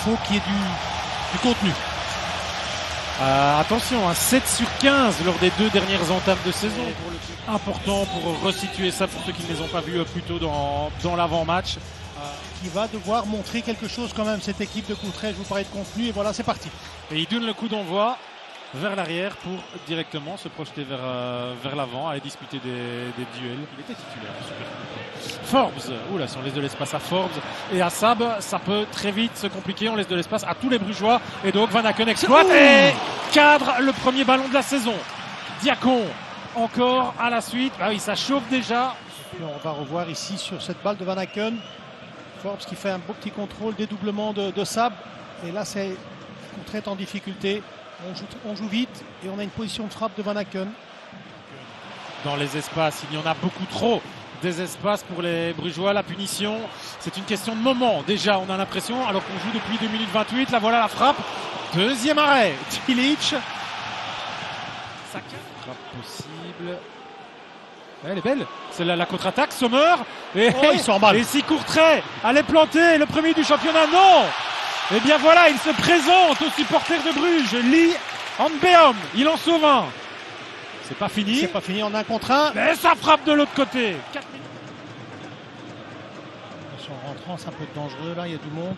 faut qu'il y ait du contenu. Attention, 7 sur 15 lors des 2 dernières entames de saison. Important pour resituer ça pour ceux qui ne les ont pas vus plus tôt dans l'avant-match. Qui va devoir montrer quelque chose quand même, cette équipe de Courtrai. Je vous parlais de contenu et voilà, c'est parti. Et il donne le coup d'envoi vers l'arrière pour directement se projeter vers l'avant, aller disputer des duels. Il était titulaire. Forbes, oula, si on laisse de l'espace à Forbes et à Sab, ça peut très vite se compliquer. On laisse de l'espace à tous les Brugeois et donc Van Aken exploite et cadre le premier ballon de la saison. Diacon encore à la suite. Ah oui, ça chauffe déjà. Et puis on va revoir ici sur cette balle de Van Aken. Forbes qui fait un beau petit contrôle, dédoublement de Sab. Et là, c'est Courtrai en difficulté. On joue vite et on a une position de frappe de Van Aken. Dans les espaces, il y en a beaucoup trop. Des espaces pour les Brugeois. La punition, c'est une question de moment. Déjà, on a l'impression, alors qu'on joue depuis 2 minutes 28, là voilà la frappe. Deuxième arrêt. Tilic. Ça frappe possible. Elle est belle. C'est la contre-attaque. Sommer. Et, il sort mal. Et si Courtrai allait planter le premier du championnat, non. Et bien voilà, il se présente aux supporters de Bruges. Lee Handbeom. Il en sauve un. C'est pas fini. C'est pas fini en 1 contre 1. Mais ça frappe de l'autre côté. 4 minutes. Attention, en rentrant, c'est un peu dangereux là, il y a du monde.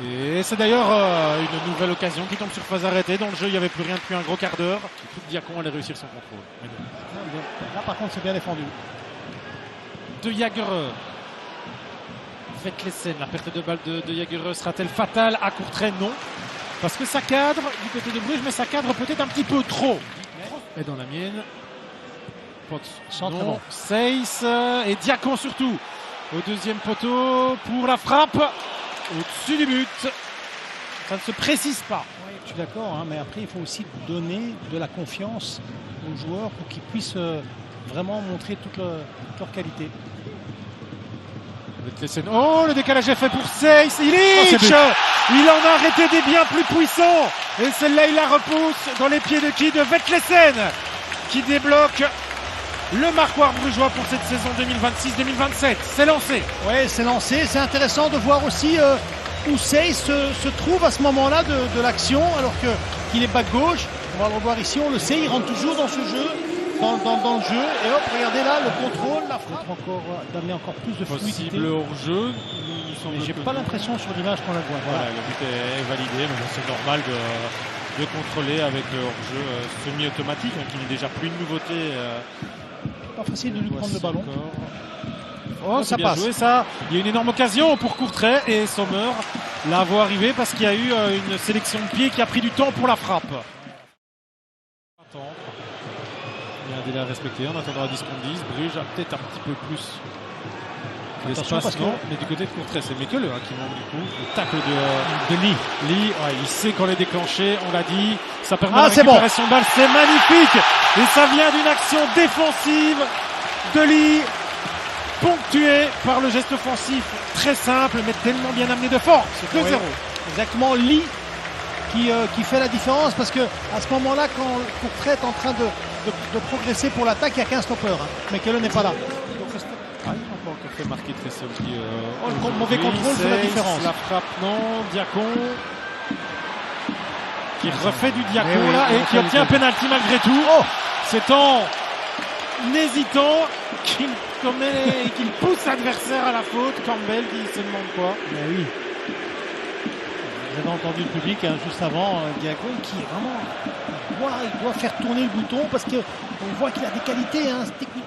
Et c'est d'ailleurs une nouvelle occasion qui tombe sur phase arrêtée. Dans le jeu, il n'y avait plus rien depuis un gros quart d'heure. Tout Diacon allait réussir son contrôle. Là, par contre, c'est bien défendu. De Jagereux. Vetlesen, la perte de balle de Jagereux sera-t-elle fatale à Courtrai? Non. Parce que ça cadre du côté de Bruges, mais ça cadre peut-être un petit peu trop. Et dans la mienne, Centre Seyss et Diacon surtout au deuxième poteau pour la frappe au-dessus du but. Ça ne se précise pas. Oui, je suis d'accord, hein, mais après il faut aussi donner de la confiance aux joueurs pour qu'ils puissent vraiment montrer toute leur qualité. Oh, le décalage est fait pour Seyss. Il en a arrêté des bien plus puissants. Et celle-là, il la repousse dans les pieds de qui? De Vetlesen, qui débloque le marquoir brugeois pour cette saison 2026-2027. C'est lancé. Oui, c'est lancé. C'est intéressant de voir aussi où Seyss se trouve à ce moment-là de l'action, alors qu'il est back gauche. On va le revoir ici, on le sait, il rentre toujours dans ce jeu. Dans le jeu, et hop, regardez là, le contrôle, la frappe, d'amener encore plus de fluidité. Possible hors-jeu. J'ai pas l'impression sur l'image qu'on la voit. Voilà, le but est validé, mais c'est normal de contrôler avec le hors-jeu semi-automatique, qui n'est déjà plus une nouveauté. Pas facile de lui prendre le ballon. Oh, ça passe. Joué, ça. Il y a une énorme occasion pour Courtrai et Sommer la voit arriver parce qu'il y a eu une sélection de pieds qui a pris du temps pour la frappe. Il y a un délai à respecter, on attendra 10 contre 10. Bruges a peut-être un petit peu plus d'espace, mais du côté de Courtrai, c'est Mekele qui manque du coup. Le tacle de Lee. Lee, ouais, il sait qu'on est déclenché, on l'a dit. Ça permet la récupération de balle, c'est magnifique. Et ça vient d'une action défensive de Lee, ponctuée par le geste offensif très simple, mais tellement bien amené de force. 2-0. Oui. Exactement, Lee qui fait la différence, parce que à ce moment-là, quand Courtrai est en train de progresser pour l'attaque, il n'y a qu'un stopper, hein. Mais Mekele n'est pas là. Il n'a pas encore fait marquer Tressoldi. Le mauvais contrôle fait la différence. La frappe, non. Diacon qui refait du Diacon là et qui obtient un penalty malgré tout. C'est en hésitant qu'il pousse l'adversaire à la faute. Campbell qui se demande quoi. Mais oui. Vous avez entendu le public juste avant, Diacon qui est vraiment, il doit faire tourner le bouton parce qu'on voit qu'il a des qualités techniquement.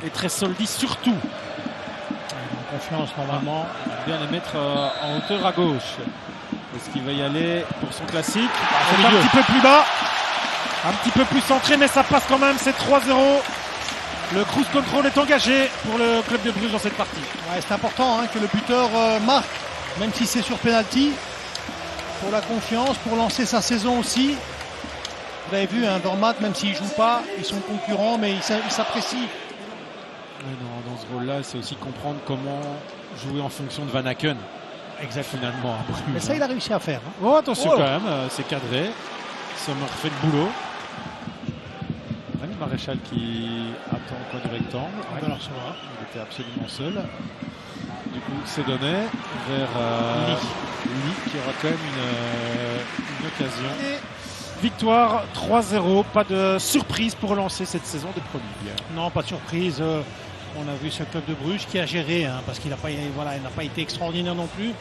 Et Tressoldi surtout. Confiance normalement. Il va bien les mettre en hauteur à gauche. Est-ce qu'il va y aller pour son classique? C'est un petit peu plus bas, un petit peu plus centré, mais ça passe quand même. C'est 3-0. Le cruise control est engagé pour le club de Bruges dans cette partie. Ouais, c'est important que le buteur marque, même si c'est sur penalty, pour la confiance, pour lancer sa saison aussi. Vous avez vu, Dormat, même s'ils ne jouent pas, ils sont concurrents, mais ils s'apprécient. Dans ce rôle-là, c'est aussi comprendre comment jouer en fonction de Van Aken. Exactement. Finalement. Mais ça, il a réussi à faire. Oh, attention quand même, c'est cadré. Sommer fait le boulot. Rémi Maréchal qui attend au coin du rectangle. Il était absolument seul. du coup Sedonnet vers Lee qui aura quand même une occasion. Et victoire 3-0, pas de surprise pour lancer cette saison de Pro League. Non, pas de surprise. On a vu ce club de Bruges qui a géré, hein, parce qu'il n'a pas, voilà, il n'a pas été extraordinaire non plus.